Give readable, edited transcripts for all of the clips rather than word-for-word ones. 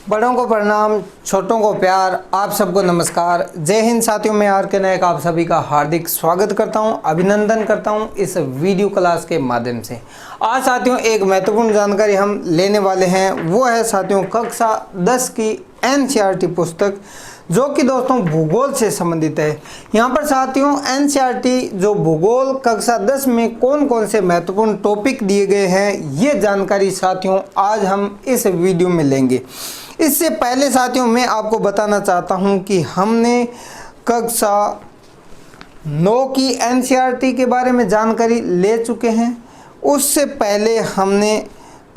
बड़ों को प्रणाम, छोटों को प्यार। आप सबको नमस्कार। जय हिंद साथियों, मैं आर के नायक आप सभी का हार्दिक स्वागत करता हूं, अभिनंदन करता हूं इस वीडियो क्लास के माध्यम से। आज साथियों एक महत्वपूर्ण जानकारी हम लेने वाले हैं, वो है साथियों कक्षा 10 की एनसीईआरटी पुस्तक, जो कि दोस्तों भूगोल से संबंधित है। यहाँ पर साथियों एनसीईआरटी जो भूगोल कक्षा 10 में कौन कौन से महत्वपूर्ण टॉपिक दिए गए हैं, ये जानकारी साथियों आज हम इस वीडियो में लेंगे। इससे पहले साथियों मैं आपको बताना चाहता हूं कि हमने कक्षा 9 की एनसीईआरटी के बारे में जानकारी ले चुके हैं। उससे पहले हमने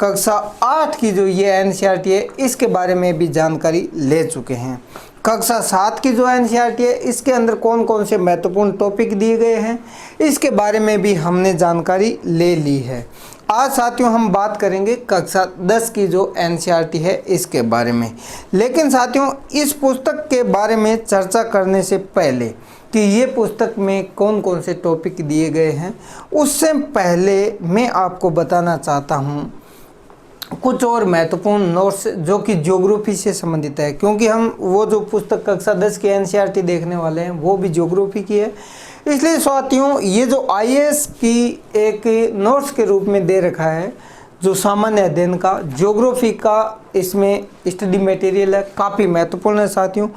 कक्षा 8 की जो ये एनसीईआरटी है इसके बारे में भी जानकारी ले चुके हैं। कक्षा 7 की जो एनसीईआरटी है इसके अंदर कौन कौन से महत्वपूर्ण टॉपिक दिए गए हैं इसके बारे में भी हमने जानकारी ले ली है। आज साथियों हम बात करेंगे कक्षा 10 की जो एनसीईआरटी है इसके बारे में। लेकिन साथियों इस पुस्तक के बारे में चर्चा करने से पहले कि ये पुस्तक में कौन कौन से टॉपिक दिए गए हैं, उससे पहले मैं आपको बताना चाहता हूँ कुछ और महत्वपूर्ण नोट्स जो कि ज्योग्राफी से संबंधित है, क्योंकि हम वो जो पुस्तक कक्षा 10 की एनसीईआरटी देखने वाले हैं वो भी ज्योग्राफी की है। इसलिए साथियों ये जो आईएएस की एक नोट्स के रूप में दे रखा है, जो सामान्य अध्ययन का ज्योग्राफी का इसमें स्टडी मटेरियल है, काफ़ी महत्वपूर्ण है साथियों।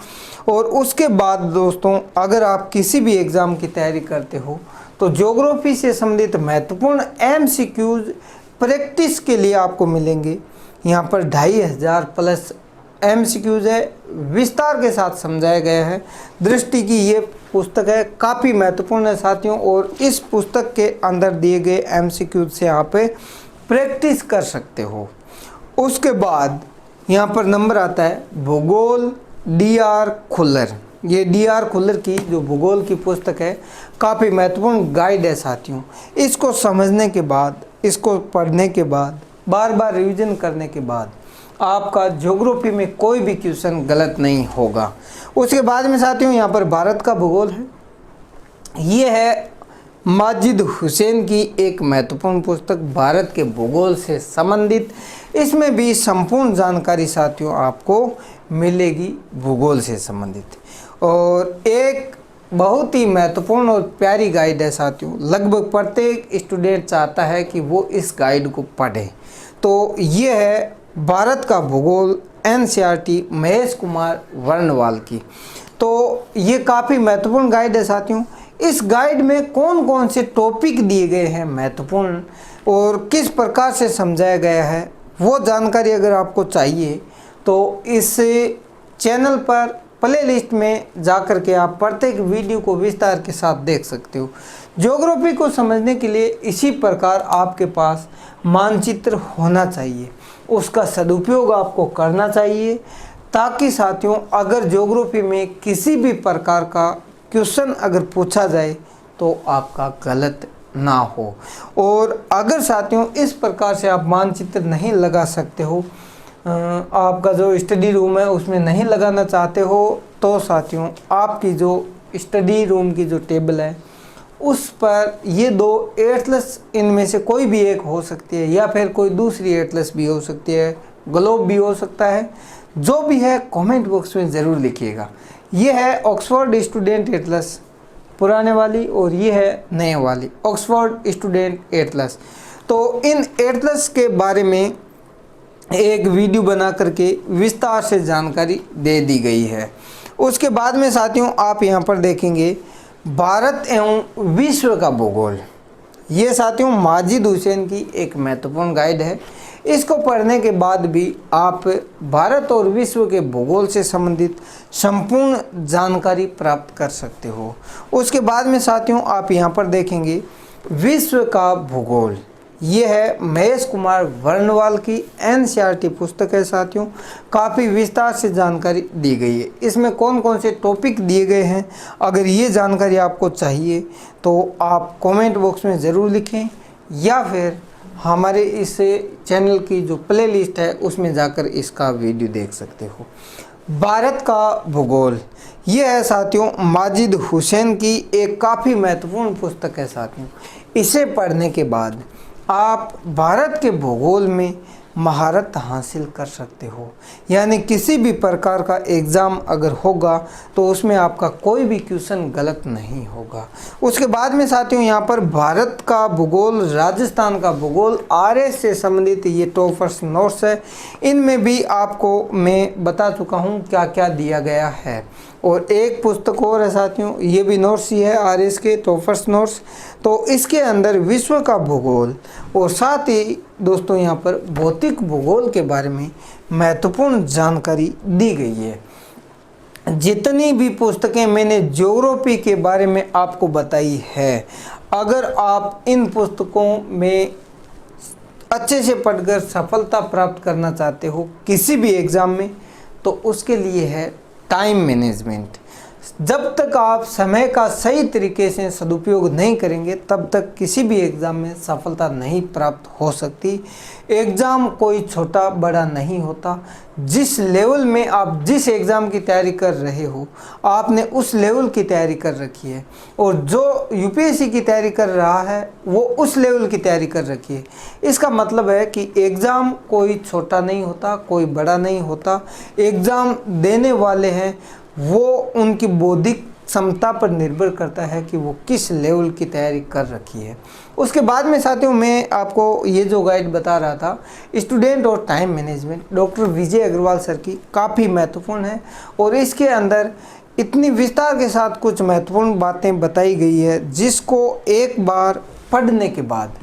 और उसके बाद दोस्तों अगर आप किसी भी एग्ज़ाम की तैयारी करते हो तो ज्योग्राफी से संबंधित महत्वपूर्ण एमसीक्यूज प्रैक्टिस के लिए आपको मिलेंगे। यहाँ पर 2500 प्लस एमसीक्यूज है, विस्तार के साथ समझाया गया है। दृष्टि की ये पुस्तक है, काफ़ी महत्वपूर्ण है साथियों। और इस पुस्तक के अंदर दिए गए एमसीक्यूज से आप प्रैक्टिस कर सकते हो। उसके बाद यहाँ पर नंबर आता है भूगोल डीआर खुल्लर। ये डीआर खुल्लर की जो भूगोल की पुस्तक है काफ़ी महत्वपूर्ण गाइड है साथियों। इसको समझने के बाद, इसको पढ़ने के बाद, बार बार रिवीजन करने के बाद आपका ज्योग्राफी में कोई भी क्वेश्चन गलत नहीं होगा। उसके बाद में साथियों यहाँ पर भारत का भूगोल है। ये है माजिद हुसैन की एक महत्वपूर्ण पुस्तक, भारत के भूगोल से संबंधित। इसमें भी संपूर्ण जानकारी साथियों आपको मिलेगी भूगोल से संबंधित। और एक बहुत ही महत्वपूर्ण और प्यारी गाइड है साथियों, लगभग प्रत्येक स्टूडेंट चाहता है कि वो इस गाइड को पढ़े। तो ये है भारत का भूगोल एनसीईआरटी महेश कुमार वर्णवाल की। तो ये काफ़ी महत्वपूर्ण गाइड है साथियों। इस गाइड में कौन कौन से टॉपिक दिए गए हैं महत्वपूर्ण और किस प्रकार से समझाया गया है, वो जानकारी अगर आपको चाहिए तो इस चैनल पर प्ले लिस्ट में जाकर के आप प्रत्येक वीडियो को विस्तार के साथ देख सकते हो। ज्योग्राफी को समझने के लिए इसी प्रकार आपके पास मानचित्र होना चाहिए, उसका सदुपयोग आपको करना चाहिए, ताकि साथियों अगर ज्योग्राफी में किसी भी प्रकार का क्वेश्चन अगर पूछा जाए तो आपका गलत ना हो। और अगर साथियों इस प्रकार से आप मानचित्र नहीं लगा सकते हो, आपका जो स्टडी रूम है उसमें नहीं लगाना चाहते हो, तो साथियों आपकी जो स्टडी रूम की जो टेबल है उस पर ये 2 एटलस इनमें से कोई भी एक हो सकती है, या फिर कोई दूसरी एटलस भी हो सकती है, ग्लोब भी हो सकता है। जो भी है कमेंट बॉक्स में ज़रूर लिखिएगा। ये है ऑक्सफोर्ड स्टूडेंट एटलस पुराने वाली, और ये है नए वाली ऑक्सफोर्ड स्टूडेंट एटलस। तो इन एटलस के बारे में एक वीडियो बना करके विस्तार से जानकारी दे दी गई है। उसके बाद में साथियों आप यहाँ पर देखेंगे भारत एवं विश्व का भूगोल। ये साथियों माजिद हुसैन की एक महत्वपूर्ण गाइड है। इसको पढ़ने के बाद भी आप भारत और विश्व के भूगोल से संबंधित संपूर्ण जानकारी प्राप्त कर सकते हो। उसके बाद में साथियों आप यहाँ पर देखेंगे विश्व का भूगोल। ये है महेश कुमार वर्णवाल की एनसीईआरटी पुस्तक है साथियों, काफ़ी विस्तार से जानकारी दी गई है। इसमें कौन कौन से टॉपिक दिए गए हैं, अगर ये जानकारी आपको चाहिए तो आप कमेंट बॉक्स में ज़रूर लिखें, या फिर हमारे इस चैनल की जो प्ले लिस्ट है उसमें जाकर इसका वीडियो देख सकते हो। भारत का भूगोल ये है साथियों माजिद हुसैन की एक काफ़ी महत्वपूर्ण पुस्तक है साथियों। इसे पढ़ने के बाद आप भारत के भूगोल में महारत हासिल कर सकते हो। यानी किसी भी प्रकार का एग्ज़ाम अगर होगा तो उसमें आपका कोई भी क्वेश्चन गलत नहीं होगा। उसके बाद में साथियों यहाँ पर भारत का भूगोल, राजस्थान का भूगोल, आरएस से संबंधित ये टॉपर्स नोट्स है। इनमें भी आपको मैं बता चुका हूँ क्या क्या दिया गया है। और एक पुस्तक और है साथियों, ये भी नोट्स ही है आरएस के टॉपर्स नोट्स। तो इसके अंदर विश्व का भूगोल और साथ ही दोस्तों यहाँ पर भौतिक भूगोल के बारे में महत्वपूर्ण जानकारी दी गई है। जितनी भी पुस्तकें मैंने ज्योग्राफी के बारे में आपको बताई है, अगर आप इन पुस्तकों में अच्छे से पढ़कर सफलता प्राप्त करना चाहते हो किसी भी एग्ज़ाम में, तो उसके लिए है टाइम मैनेजमेंट। जब तक आप समय का सही तरीके से सदुपयोग नहीं करेंगे तब तक किसी भी एग्ज़ाम में सफलता नहीं प्राप्त हो सकती। एग्ज़ाम कोई छोटा बड़ा नहीं होता। जिस लेवल में आप जिस एग्ज़ाम की तैयारी कर रहे हो आपने उस लेवल की तैयारी कर रखी है, और जो यूपीएससी की तैयारी कर रहा है वो उस लेवल की तैयारी कर रखी है। इसका मतलब है कि एग्ज़ाम कोई छोटा नहीं होता, कोई बड़ा नहीं होता। एग्ज़ाम देने वाले हैं वो उनकी बौद्धिक क्षमता पर निर्भर करता है कि वो किस लेवल की तैयारी कर रखी है। उसके बाद में साथियों मैं आपको ये जो गाइड बता रहा था स्टूडेंट और टाइम मैनेजमेंट, डॉक्टर विजय अग्रवाल सर की, काफ़ी महत्वपूर्ण है। और इसके अंदर इतनी विस्तार के साथ कुछ महत्वपूर्ण बातें बताई गई है जिसको एक बार पढ़ने के बाद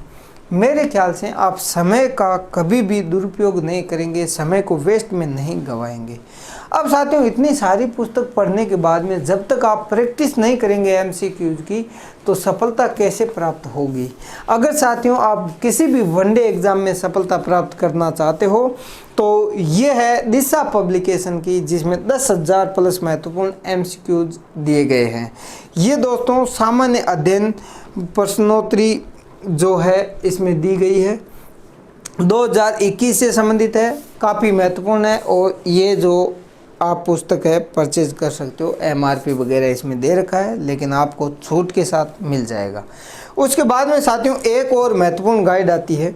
मेरे ख्याल से आप समय का कभी भी दुरुपयोग नहीं करेंगे, समय को वेस्ट में नहीं गवाएंगे। अब साथियों इतनी सारी पुस्तक पढ़ने के बाद में जब तक आप प्रैक्टिस नहीं करेंगे एमसीक्यूज की तो सफलता कैसे प्राप्त होगी। अगर साथियों आप किसी भी वनडे एग्ज़ाम में सफलता प्राप्त करना चाहते हो तो ये है दिशा पब्लिकेशन की, जिसमें 10,000 प्लस महत्वपूर्ण एमसीक्यूज दिए गए हैं। ये दोस्तों सामान्य अध्ययन प्रश्नोत्तरी जो है इसमें दी गई है, 2021 से संबंधित है, काफ़ी महत्वपूर्ण है। और ये जो आप पुस्तक है परचेज कर सकते हो, एमआरपी वगैरह इसमें दे रखा है लेकिन आपको छूट के साथ मिल जाएगा। उसके बाद में साथियों एक और महत्वपूर्ण गाइड आती है,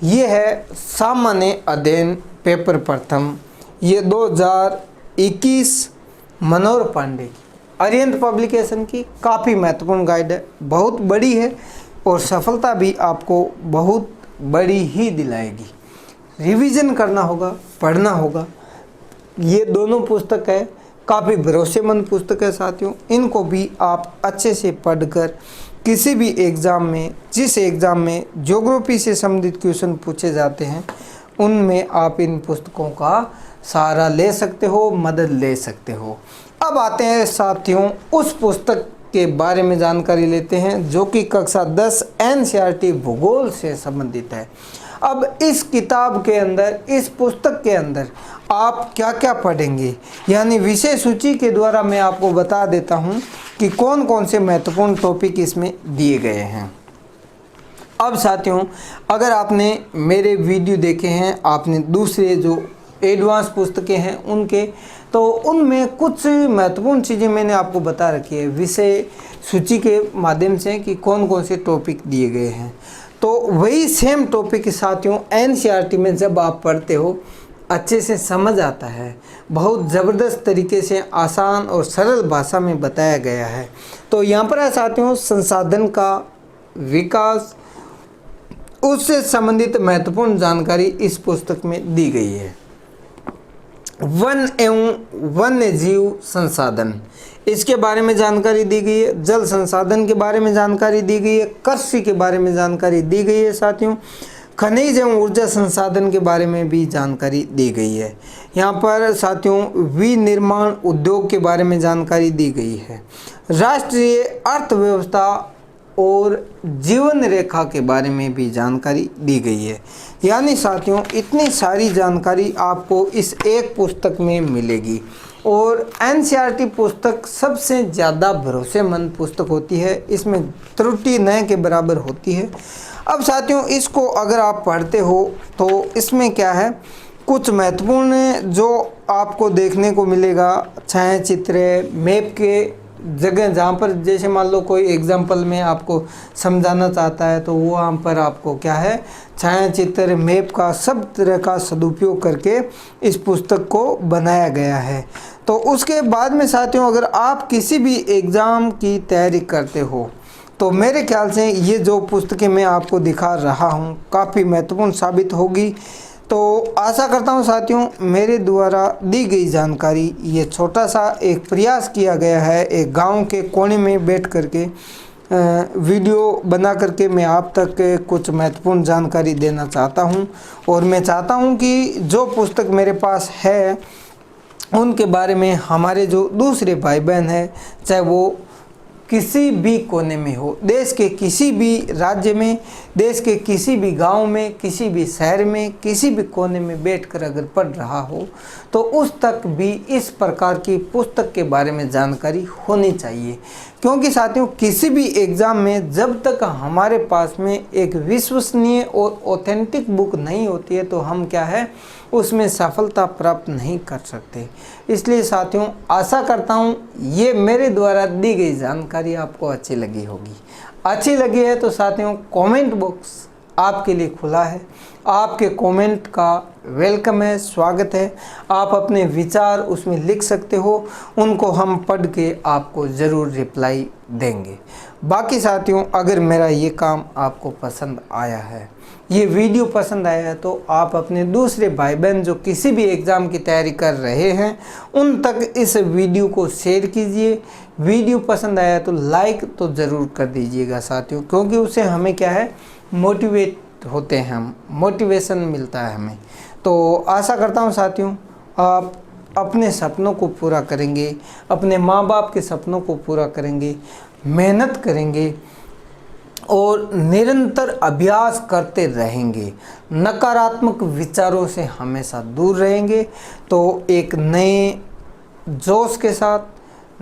ये है सामान्य अध्ययन पेपर प्रथम। ये 2021 मनोहर पांडे की अरिहंत पब्लिकेशन की काफ़ी महत्वपूर्ण गाइड है, बहुत बड़ी है और सफलता भी आपको बहुत बड़ी ही दिलाएगी। रिवीजन करना होगा, पढ़ना होगा। ये दोनों पुस्तक है, काफ़ी भरोसेमंद पुस्तक है साथियों। इनको भी आप अच्छे से पढ़कर किसी भी एग्ज़ाम में, जिस एग्ज़ाम में ज्योग्राफी से संबंधित क्वेश्चन पूछे जाते हैं उनमें आप इन पुस्तकों का सहारा ले सकते हो, मदद ले सकते हो। अब आते हैं साथियों उस पुस्तक के बारे में जानकारी लेते हैं जो कि कक्षा 10 एनसीईआरटी भूगोल से संबंधित है। अब इस किताब के अंदर, इस पुस्तक के अंदर आप क्या क्या पढ़ेंगे, यानी विषय सूची के द्वारा मैं आपको बता देता हूं कि कौन कौन से महत्वपूर्ण टॉपिक इसमें दिए गए हैं। अब साथियों अगर आपने मेरे वीडियो देखे हैं, आपने दूसरे जो एडवांस पुस्तकें हैं उनके, तो उनमें कुछ महत्वपूर्ण चीज़ें मैंने आपको बता रखी है विषय सूची के माध्यम से कि कौन कौन से टॉपिक दिए गए हैं। तो वही सेम टॉपिक साथियों एनसीईआरटी में जब आप पढ़ते हो अच्छे से समझ आता है, बहुत ज़बरदस्त तरीके से आसान और सरल भाषा में बताया गया है। तो यहाँ पर है साथियों संसाधन का विकास, उससे संबंधित महत्वपूर्ण जानकारी इस पुस्तक में दी गई है। वन एवं वन्य जीव संसाधन, इसके बारे में जानकारी दी गई है। जल संसाधन के बारे में जानकारी दी गई है। कृषि के बारे में जानकारी दी गई है साथियों। खनिज एवं ऊर्जा संसाधन के बारे में भी जानकारी दी गई है। यहाँ पर साथियों विनिर्माण उद्योग के बारे में जानकारी दी गई है। राष्ट्रीय अर्थव्यवस्था और जीवन रेखा के बारे में भी जानकारी दी गई है। यानी साथियों इतनी सारी जानकारी आपको इस एक पुस्तक में मिलेगी और एनसीईआरटी पुस्तक सबसे ज़्यादा भरोसेमंद पुस्तक होती है। इसमें त्रुटि न के बराबर होती है। अब साथियों इसको अगर आप पढ़ते हो तो इसमें क्या है, कुछ महत्वपूर्ण जो आपको देखने को मिलेगा, छायाचित्र, मैप के जगह जहाँ पर जैसे मान लो कोई एग्जाम्पल में आपको समझाना चाहता है तो वो वहाँ पर आपको क्या है, छायाचित्र मैप का सब तरह का सदुपयोग करके इस पुस्तक को बनाया गया है। तो उसके बाद में साथियों, अगर आप किसी भी एग्ज़ाम की तैयारी करते हो तो मेरे ख्याल से ये जो पुस्तकें मैं आपको दिखा रहा हूँ काफ़ी महत्वपूर्ण साबित होगी। तो आशा करता हूँ साथियों, मेरे द्वारा दी गई जानकारी, ये छोटा सा एक प्रयास किया गया है एक गांव के कोने में बैठ करके वीडियो बना करके मैं आप तक कुछ महत्वपूर्ण जानकारी देना चाहता हूँ। और मैं चाहता हूँ कि जो पुस्तक मेरे पास है उनके बारे में हमारे जो दूसरे भाई बहन हैं, चाहे वो किसी भी कोने में हो, देश के किसी भी राज्य में, देश के किसी भी गांव में, किसी भी शहर में, किसी भी कोने में बैठकर अगर पढ़ रहा हो तो उस तक भी इस प्रकार की पुस्तक के बारे में जानकारी होनी चाहिए। क्योंकि साथियों, किसी भी एग्ज़ाम में जब तक हमारे पास में एक विश्वसनीय और ऑथेंटिक बुक नहीं होती है तो हम क्या है, उसमें सफलता प्राप्त नहीं कर सकते। इसलिए साथियों, आशा करता हूँ ये मेरे द्वारा दी गई जानकारी आपको अच्छी लगी होगी। अच्छी लगी है तो साथियों, कमेंट बॉक्स आपके लिए खुला है, आपके कमेंट का वेलकम है, स्वागत है। आप अपने विचार उसमें लिख सकते हो, उनको हम पढ़ के आपको ज़रूर रिप्लाई देंगे। बाकी साथियों, अगर मेरा ये काम आपको पसंद आया है, ये वीडियो पसंद आया है, तो आप अपने दूसरे भाई बहन जो किसी भी एग्ज़ाम की तैयारी कर रहे हैं उन तक इस वीडियो को शेयर कीजिए। वीडियो पसंद आया तो लाइक तो ज़रूर कर दीजिएगा साथियों, क्योंकि उससे हमें क्या है, मोटिवेट होते हैं हम, मोटिवेशन मिलता है हमें। तो आशा करता हूँ साथियों, आप अपने सपनों को पूरा करेंगे, अपने माँ बाप के सपनों को पूरा करेंगे, मेहनत करेंगे और निरंतर अभ्यास करते रहेंगे, नकारात्मक विचारों से हमेशा दूर रहेंगे। तो एक नए जोश के साथ,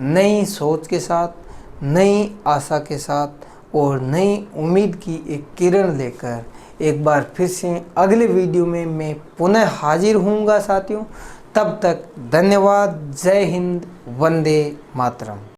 नई सोच के साथ, नई आशा के साथ और नई उम्मीद की एक किरण लेकर एक बार फिर से अगले वीडियो में मैं पुनः हाजिर होऊंगा साथियों। तब तक धन्यवाद। जय हिंद, वंदे मातरम।